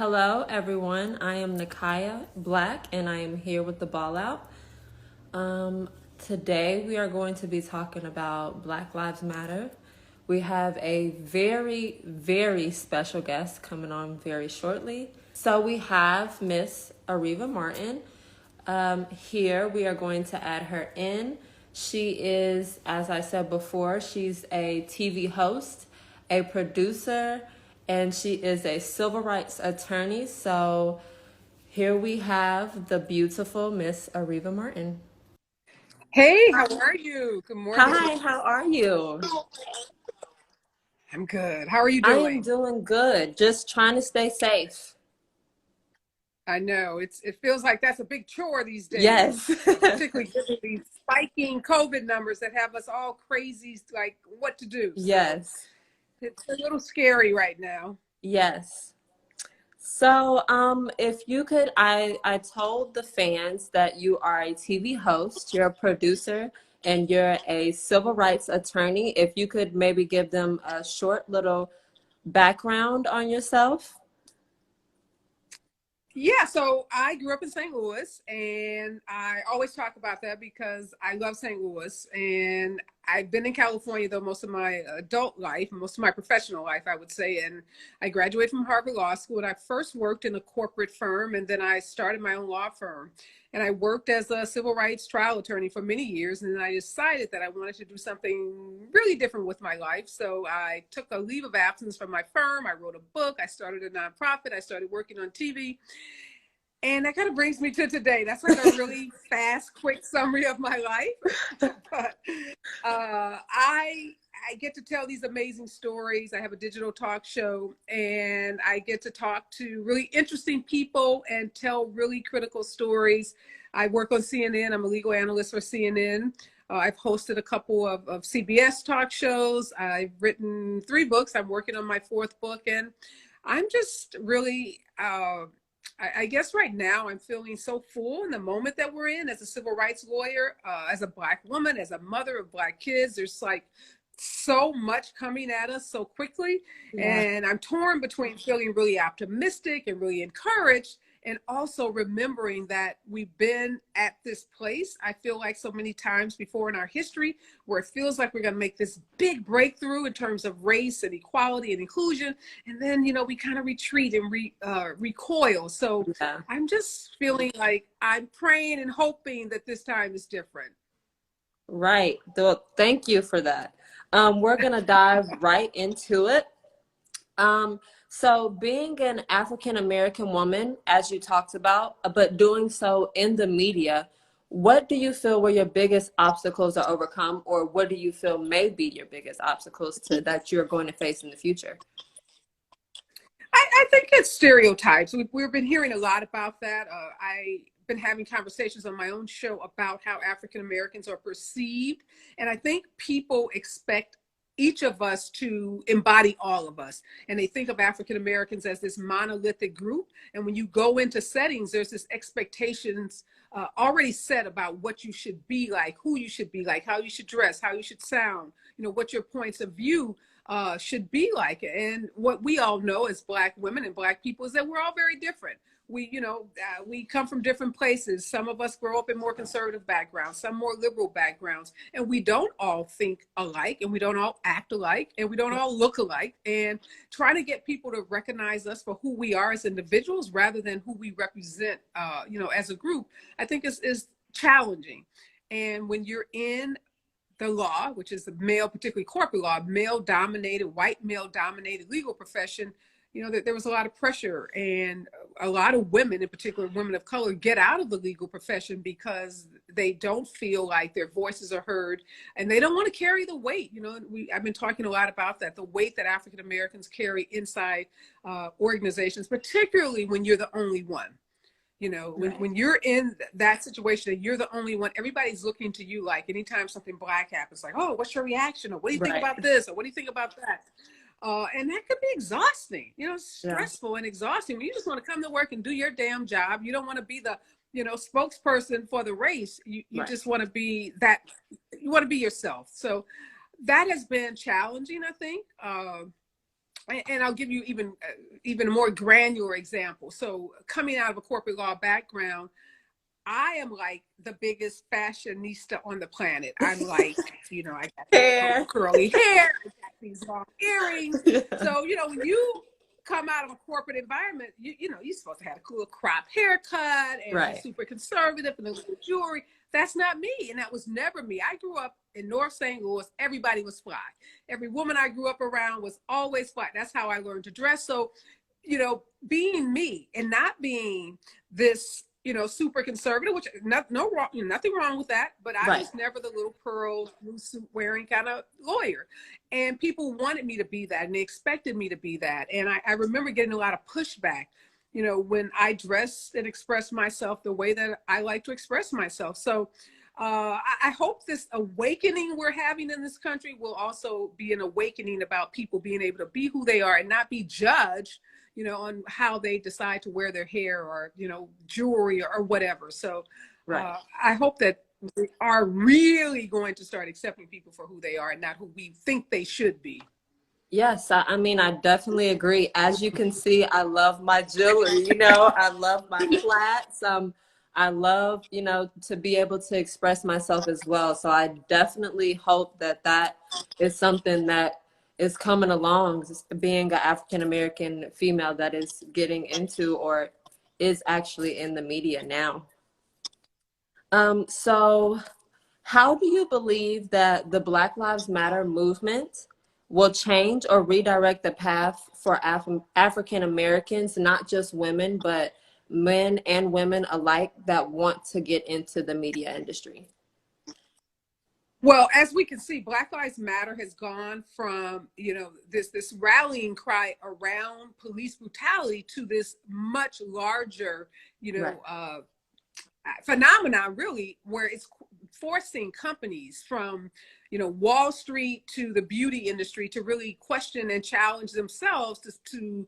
Hello, everyone. I am Nakiah Black, and I am here with the ball out. Um, Today, we are going to be talking about Black Lives Matter. We have a very special guest coming on very shortly. So, we have Miss Areva Martin. Here, we are going to add her in. She is, as I said before, she's a TV host, a producer, and she is a civil rights attorney. So here we have the beautiful Miss Areva Martin. Hey, how are you? Good morning. Hi, how are you? I'm good. How are you I am doing? doing good, just trying to stay safe. I know it feels like that's a big chore these days, Yes. particularly given these spiking COVID numbers that have us all crazy, like what to do. So Yes. it's a little scary right now. Yes. So, if you could, I told the fans that you are a TV host, you're a producer, and you're a civil rights attorney. If you could maybe give them a short little background on yourself. Yeah, so I grew up in St. Louis, and I always talk about that because I love St. Louis. And I've been in California, though, most of my adult life, most of my professional life, I would say. And I graduated from Harvard Law School, and I first worked in a corporate firm, and then I started my own law firm. And I worked as a civil rights trial attorney for many years. And then I decided that I wanted to do something really different with my life. So I took a leave of absence from my firm. I wrote a book. I started a nonprofit. I started working on TV. And that kind of brings me to today. That's like a really fast, quick summary of my life. But I get to tell these amazing stories. I have a digital talk show, and I get to talk to really interesting people and tell really critical stories. I work on CNN. I'm a legal analyst for CNN. I've hosted a couple of CBS talk shows. I've written 3 books. I'm working on my 4th book, and I'm just really I guess right now I'm feeling so full in the moment that we're in as a civil rights lawyer, as a Black woman, as a mother of Black kids. There's like so much coming at us so quickly. Yeah. And I'm torn between feeling really optimistic and really encouraged, and also remembering that we've been at this place, I feel like so many times before in our history, where it feels like we're going to make this big breakthrough in terms of race and equality and inclusion. And then, we kind of retreat and recoil. So Yeah. I'm just feeling like I'm praying and hoping that this time is different. Right. Thank you for that. We're gonna dive right into it. Um, so being an African American woman, as you talked about, but doing so in the media, what do you feel were your biggest obstacles to overcome, or what do you feel may be your biggest obstacles to that you're going to face in the future? I think it's stereotypes. We've been hearing a lot about that. I've been having conversations on my own show about how African Americans are perceived. And I think people expect each of us to embody all of us. And they think of African Americans as this monolithic group. And when you go into settings, there's this expectations already set about what you should be like, who you should be like, how you should dress, how you should sound, what your points of view should be like. And what we all know as Black women and Black people is that we're all very different. We come from different places. Some of us grow up in more conservative backgrounds, some more liberal backgrounds, and we don't all think alike, and we don't all act alike, and we don't all look alike. And trying to get people to recognize us for who we are as individuals rather than who we represent, as a group, I think is challenging. And when you're in the law, which is the male, particularly corporate law, male-dominated, white male-dominated legal profession, there was a lot of pressure, and a lot of women, in particular women of color, get out of the legal profession because they don't feel like their voices are heard, and they don't want to carry the weight. I've been talking a lot about that, the weight that African Americans carry inside organizations, particularly when you're the only one. When you're in that situation and you're the only one, everybody's looking to you. Like anytime something Black happens, like, oh, what's your reaction? Or what do you think Right. about this? Or what do you think about that? And that could be exhausting, Yeah. stressful and exhausting. When you just want to come to work and do your damn job. You don't want to be the, spokesperson for the race. You Right. just want to be that, you want to be yourself. So that has been challenging, I think. and I'll give you even a more granular example. So coming out of a corporate law background, I am like the biggest fashionista on the planet. I'm like, I got Hair. curly hair, I got these long earrings. Yeah. So, when you come out of a corporate environment, you're supposed to have a cool crop haircut and be Right. super conservative and a little jewelry. That's not me. And that was never me. I grew up in North St. Louis. Everybody was fly. Every woman I grew up around was always fly. That's how I learned to dress. So, being me and not being this, super conservative, which no wrong, nothing wrong with that. But I Right. was never the little pearl, loose suit wearing kind of lawyer. And people wanted me to be that, and they expected me to be that. And I remember getting a lot of pushback, when I dressed and expressed myself the way that I like to express myself. So I hope this awakening we're having in this country will also be an awakening about people being able to be who they are and not be judged, on how they decide to wear their hair or, jewelry or whatever. So Right. I hope that we are really going to start accepting people for who they are and not who we think they should be. Yes, I mean, I definitely agree. As you can see, I love my jewelry, I love my flats. I love, to be able to express myself as well. So I definitely hope that that is something that is coming along, just being an African American female that is getting into or is actually in the media now. So how do you believe that the Black Lives Matter movement will change or redirect the path for African Americans, not just women, but men and women alike that want to get into the media industry? Well, as we can see, Black Lives Matter has gone from, this rallying cry around police brutality to this much larger, Right. phenomenon, really, where it's forcing companies from, Wall Street to the beauty industry to really question and challenge themselves to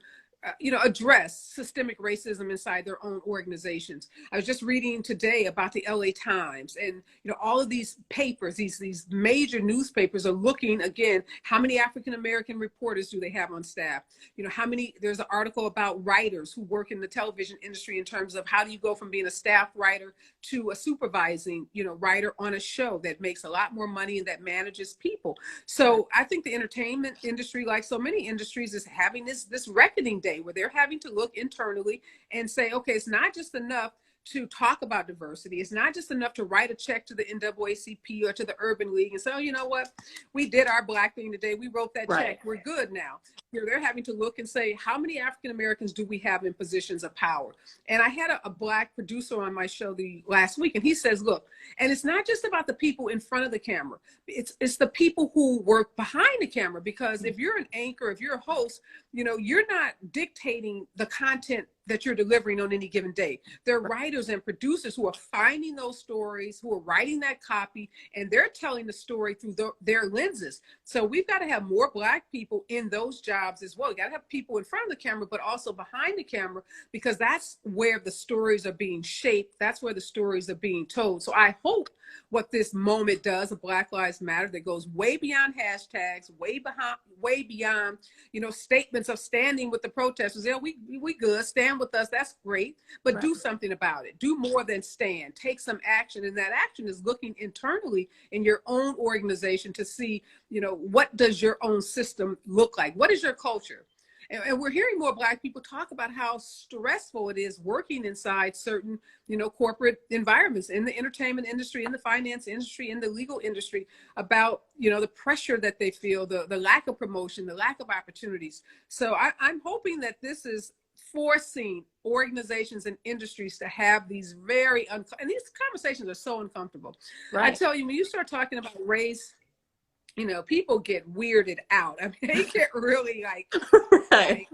address systemic racism inside their own organizations. I was just reading today about the LA Times, and all of these papers, these major newspapers are looking again, how many African American reporters do they have on staff? How many, there's an article about writers who work in the television industry in terms of how do you go from being a staff writer to a supervising, writer on a show that makes a lot more money and that manages people. So I think the entertainment industry, like so many industries, is having this reckoning day where they're having to look internally and say, okay, it's not just enough to talk about diversity. It's not just enough to write a check to the NAACP or to the Urban League and say, oh, you know what? We did our Black thing today. We wrote that Right. check. We're good now. They're having to look and say, how many African Americans do we have in positions of power? And I had a Black producer on my show the last week, and he says, look, and it's not just about the people in front of the camera. It's the people who work behind the camera, because if you're an anchor, if you're a host, you're not dictating the content that you're delivering on any given day. They're writers and producers who are finding those stories, who are writing that copy, and they're telling the story through their lenses. So we've got to have more Black people in those jobs as well. You got to have people in front of the camera, but also behind the camera, because that's where the stories are being shaped. That's where the stories are being told. So I hope what this moment does of Black Lives Matter, that goes way beyond hashtags, way beyond, statements of standing with the protesters. We good, stand with us, that's great, but do something about it. Do more than stand. Take some action, and that action is looking internally in your own organization to see, what does your own system look like? What is your culture? And we're hearing more Black people talk about how stressful it is working inside certain, corporate environments, in the entertainment industry, in the finance industry, in the legal industry, about, the pressure that they feel, the lack of promotion, the lack of opportunities. So I'm hoping that this is forcing organizations and industries to have these and these conversations are so uncomfortable. Right. I tell you, when you start talking about race, people get weirded out. I mean, they get really like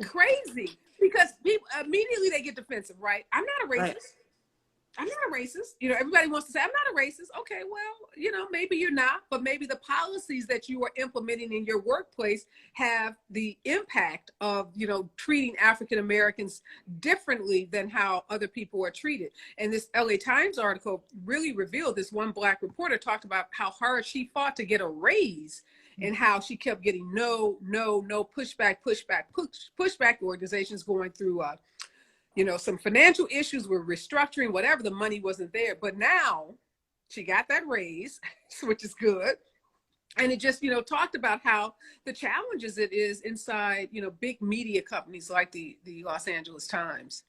crazy, because people immediately they get defensive, right? I'm not a racist. Right. I'm not a racist. Everybody wants to say, I'm not a racist. Okay, well, maybe you're not, but maybe the policies that you are implementing in your workplace have the impact of, treating African Americans differently than how other people are treated. And this LA Times article really revealed, this one Black reporter talked about how hard she fought to get a raise and how she kept getting no, no, no, pushback, pushback, pushback. The organization's going through, some financial issues with restructuring, whatever. The money wasn't there, but now she got that raise, which is good. And it just, talked about how the challenges it is inside, big media companies like the Los Angeles Times.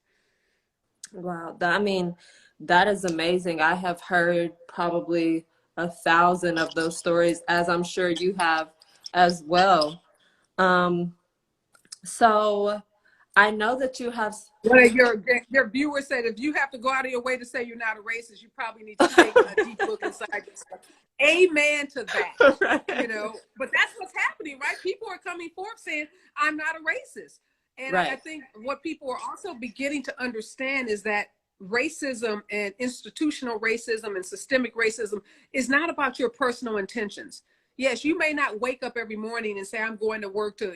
Wow. That is amazing. I have heard probably 1,000 of those stories, as I'm sure you have as well. So I know that you have. One of your viewers said, if you have to go out of your way to say you're not a racist, you probably need to take a deep look inside yourself. Amen to that. Right. But that's what's happening, right? People are coming forth saying, I'm not a racist. And right. I think what people are also beginning to understand is that racism and institutional racism and systemic racism is not about your personal intentions. Yes, you may not wake up every morning and say, I'm going to work to,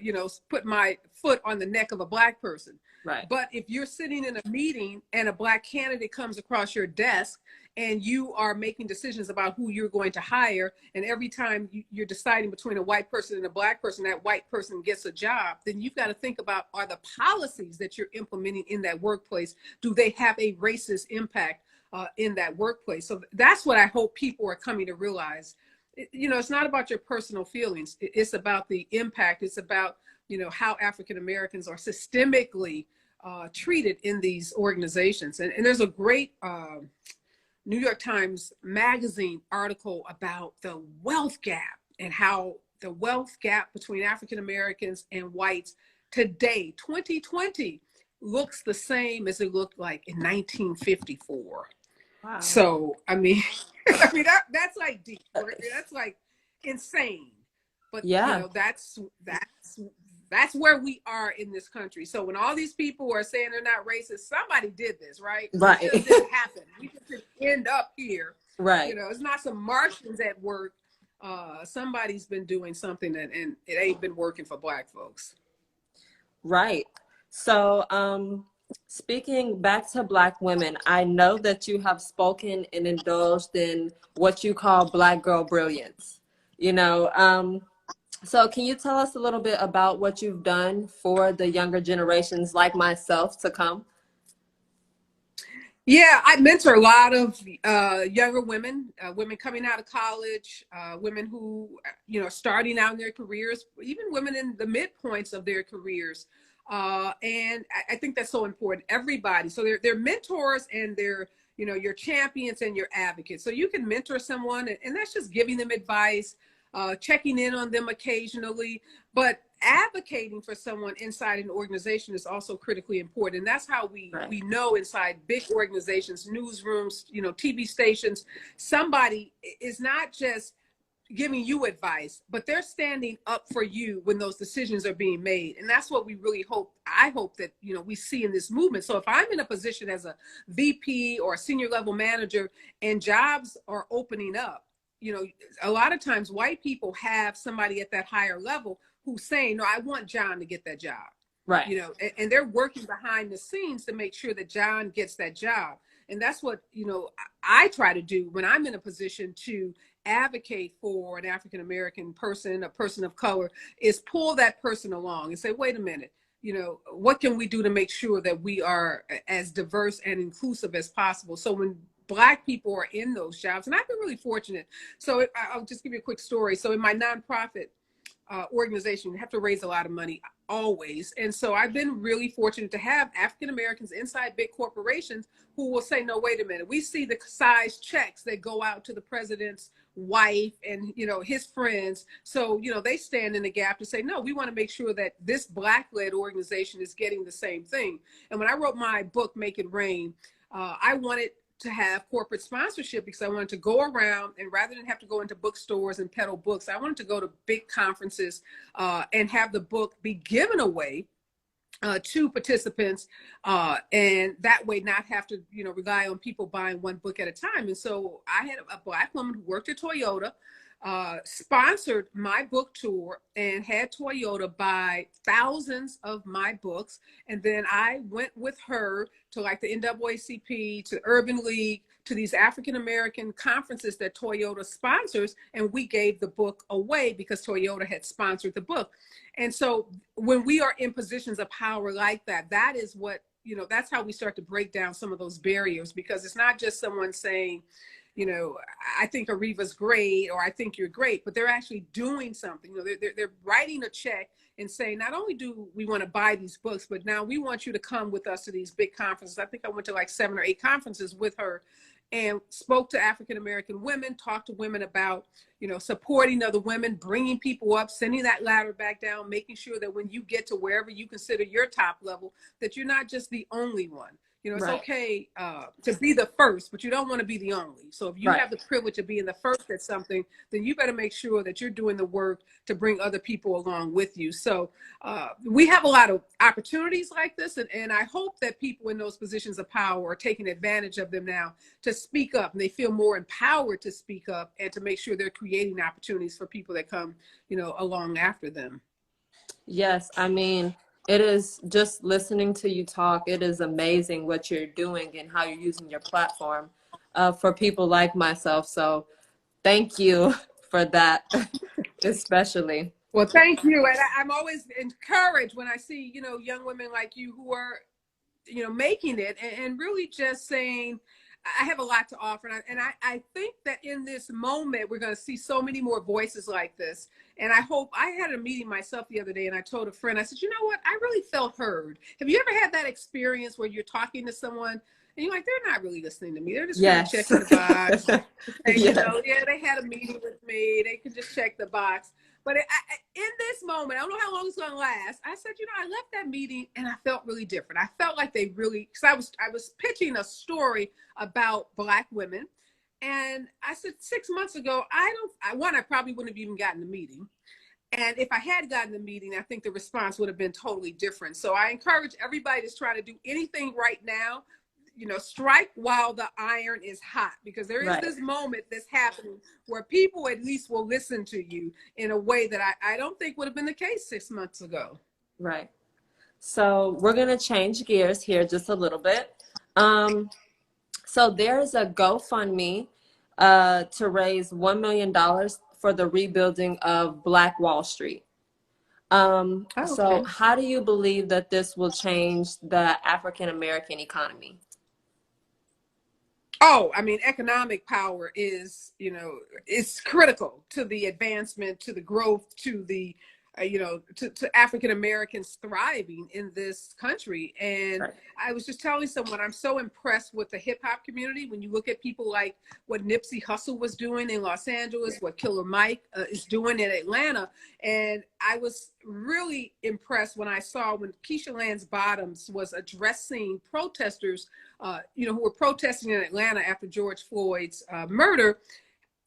put my foot on the neck of a Black person. Right. But if you're sitting in a meeting and a Black candidate comes across your desk and you are making decisions about who you're going to hire, and every time you're deciding between a white person and a Black person, that white person gets a job, then you've got to think about, are the policies that you're implementing in that workplace, do they have a racist impact in that workplace? So that's what I hope people are coming to realize. It's not about your personal feelings. It's about the impact. It's about, how African Americans are systemically treated in these organizations. And there's a great New York Times Magazine article about the wealth gap and how the wealth gap between African Americans and whites today, 2020, looks the same as it looked like in 1954. Wow. So, that's like deep. That's like insane. But yeah, that's where we are in this country. So when all these people are saying they're not racist, somebody did this, right? Right. It just didn't happen. We just didn't end up here. Right. It's not some Martians at work. Somebody's been doing something and it ain't been working for Black folks. Right. So, speaking back to Black women, I know that you have spoken and indulged in what you call Black girl brilliance. So can you tell us a little bit about what you've done for the younger generations like myself to come? Yeah, I mentor a lot of younger women, women coming out of college, women who, are starting out in their careers, even women in the midpoints of their careers. And I think that's so important. Everybody. So they're mentors and they're, your champions and your advocates. So you can mentor someone and that's just giving them advice, checking in on them occasionally, but advocating for someone inside an organization is also critically important. And that's how we know inside big organizations, newsrooms, TV stations, somebody is not just giving you advice, but they're standing up for you when those decisions are being made. And that's what we really hope. I hope that, we see in this movement. So if I'm in a position as a VP or a senior level manager and jobs are opening up, a lot of times white people have somebody at that higher level who's saying, no, I want John to get that job. Right. And they're working behind the scenes to make sure that John gets that job. And that's what, I try to do when I'm in a position to advocate for an African-American person, a person of color, is pull that person along and say, wait a minute, what can we do to make sure that we are as diverse and inclusive as possible? So when Black people are in those jobs, and I've been really fortunate. So I'll just give you a quick story. So in my nonprofit organization, you have to raise a lot of money always. And so I've been really fortunate to have African Americans inside big corporations who will say, no, wait a minute. We see the size checks that go out to the president's wife and, his friends. So, they stand in the gap to say, no, we want to make sure that this Black-led organization is getting the same thing. And when I wrote my book, Make It Rain, I wanted to have corporate sponsorship because I wanted to go around and rather than have to go into bookstores and peddle books, I wanted to go to big conferences and have the book be given away to participants and that way not have to, rely on people buying one book at a time. And so I had a Black woman who worked at Toyota sponsored my book tour and had Toyota buy thousands of my books. And then I went with her to like the NAACP, to Urban League, to these African American conferences that Toyota sponsors, and we gave the book away because Toyota had sponsored the book. And so when we are in positions of power like that, that is what, that's how we start to break down some of those barriers, because it's not just someone saying, I think Areva's great, or I think you're great, but they're actually doing something. They're writing a check and saying, not only do we want to buy these books, but now we want you to come with us to these big conferences. I think I went to like 7 or 8 conferences with her and spoke to African American women, talked to women about, supporting other women, bringing people up, sending that ladder back down, making sure that when you get to wherever you consider your top level, that you're not just the only one. It's Right. okay to be the first, but you don't want to be the only. So if you Right. have the privilege of being the first at something, then you better make sure that you're doing the work to bring other people along with you. So we have a lot of opportunities like this, and I hope that people in those positions of power are taking advantage of them now to speak up, and they feel more empowered to speak up and to make sure they're creating opportunities for people that come, along after them. Yes, I mean, it is just listening to you talk. It is amazing what you're doing and how you're using your platform for people like myself. So thank you for that, especially. Well, thank you. And I'm always encouraged when I see, young women like you who are, making it and really just saying, I have a lot to offer. And I think that in this moment, we're going to see so many more voices like this. And I hope, I had a meeting myself the other day, and I told a friend, I said, you know what? I really felt heard. Have you ever had that experience where you're talking to someone and you're like, they're not really listening to me. They're just kind of checking the box. And, Yes. they had a meeting with me. They could just check the box. But in this moment, I don't know how long it's going to last. I said, I left that meeting and I felt really different. I felt like they really, because I was pitching a story about Black women. And I said, 6 months ago, I probably wouldn't have even gotten the meeting. And if I had gotten the meeting, I think the response would have been totally different. So I encourage everybody that's trying to do anything right now, strike while the iron is hot, because there is this moment that's happening where people at least will listen to you in a way that I don't think would have been the case 6 months ago. Right. So we're going to change gears here just a little bit. So there's a GoFundMe to raise $1 million for the rebuilding of Black Wall Street. So how do you believe that this will change the African American economy? Oh, I mean, economic power is, it's critical to the advancement, to the growth, to the, to African Americans thriving in this country. And I was just telling someone, I'm so impressed with the hip hop community. When you look at people like what Nipsey Hussle was doing in Los Angeles, what Killer Mike is doing in Atlanta. And I was really impressed when I saw when Keisha Lance Bottoms was addressing protesters, who were protesting in Atlanta after George Floyd's murder.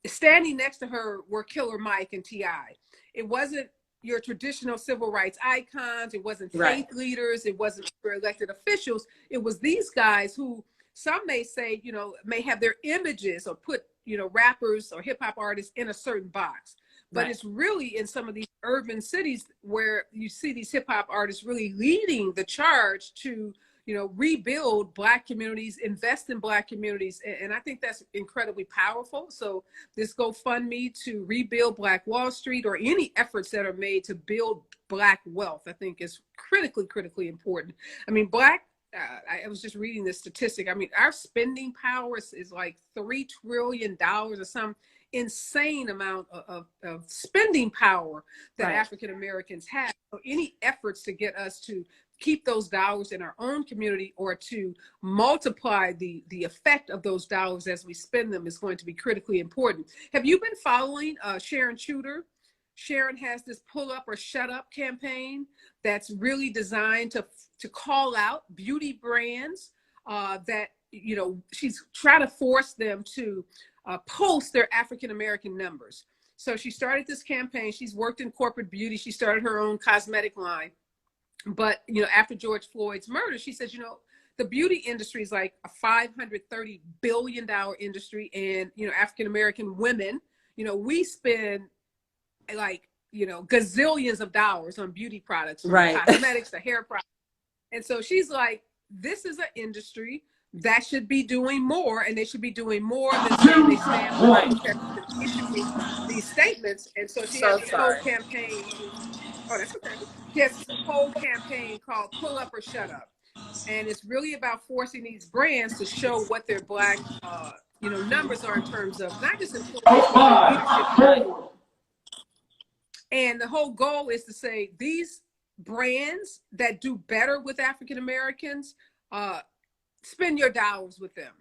Standing next to her were Killer Mike and T.I. It wasn't your traditional civil rights icons. It wasn't faith leaders. It wasn't your elected officials. It was these guys who some may say, may have their images or put, rappers or hip hop artists in a certain box. But it's really in some of these urban cities where you see these hip hop artists really leading the charge to, rebuild Black communities, invest in Black communities. And I think that's incredibly powerful. So this GoFundMe to rebuild Black Wall Street, or any efforts that are made to build Black wealth, I think is critically important. I mean, I was just reading this statistic. I mean, our spending power is like $3 trillion or some insane amount of spending power that African Americans have. So any efforts to get us to keep those dollars in our own community, or to multiply the effect of those dollars as we spend them, is going to be critically important. Have you been following Sharon Chuter? Sharon has this pull up or shut up campaign that's really designed to call out beauty brands that, she's trying to force them to post their African American numbers. So she started this campaign. She's worked in corporate beauty. She started her own cosmetic line. But, after George Floyd's murder, she says, the beauty industry is like a $530 billion industry. And, African American women, we spend like, gazillions of dollars on beauty products, from Right. cosmetics to hair products. And so she's like, this is an industry that should be doing more, and they should be doing more than saying they stand with Right. protesters and issuing these statements. And so she has So this whole sorry. campaign. Oh, that's okay. She has this whole campaign called Pull Up or Shut Up. And it's really about forcing these brands to show what their Black, numbers are in terms of not just employees, but their leadership. And the whole goal is to say these brands that do better with African Americans, spend your dollars with them.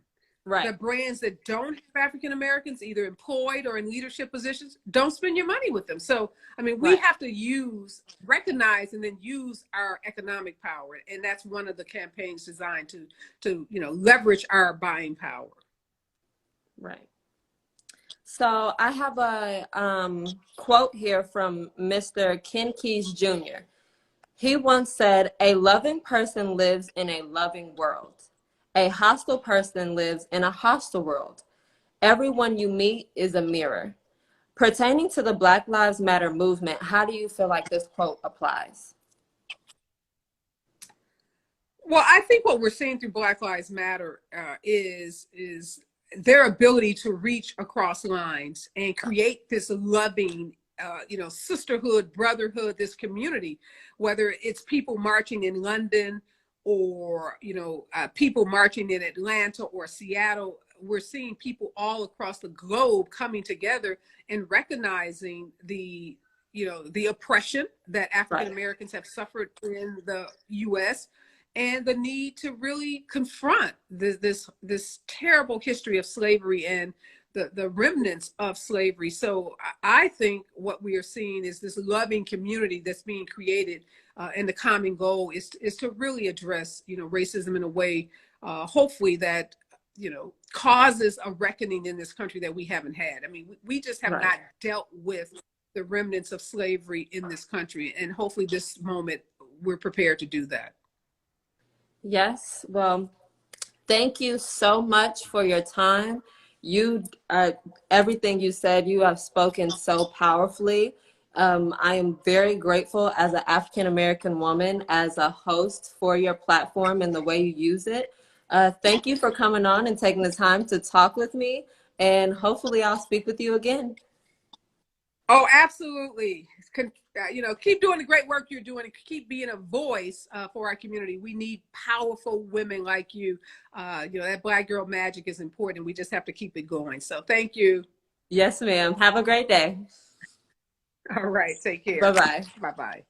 Right. The brands that don't have African Americans, either employed or in leadership positions, don't spend your money with them. So, I mean, we have to recognize and then use our economic power. And that's one of the campaigns designed to leverage our buying power. Right. So I have a quote here from Mr. Ken Keyes Jr. He once said, "A loving person lives in a loving world. A hostile person lives in a hostile world. Everyone you meet is a mirror." Pertaining to the Black Lives Matter movement, how do you feel like this quote applies? Well, I think what we're seeing through Black Lives Matter is their ability to reach across lines and create this loving, sisterhood, brotherhood, this community, whether it's people marching in London or, people marching in Atlanta or Seattle. We're seeing people all across the globe coming together and recognizing the oppression that African Americans have suffered in the U.S., and the need to really confront this terrible history of slavery and the remnants of slavery. So I think what we are seeing is this loving community that's being created, and the common goal is to really address racism in a way, hopefully that causes a reckoning in this country that we haven't had. I mean, we just have not dealt with the remnants of slavery in this country, and hopefully this moment we're prepared to do that. Yes. Well, thank you so much for your time. Everything you said, you have spoken so powerfully. I am very grateful as an African American woman, as a host, for your platform and the way you use it. Thank you for coming on and taking the time to talk with me. And hopefully I'll speak with you again. Oh, absolutely. Keep doing the great work you're doing, and keep being a voice for our community. We need powerful women like you. That Black girl magic is important. We just have to keep it going. So thank you. Yes, ma'am. Have a great day. All right. Take care. Bye-bye. Bye-bye.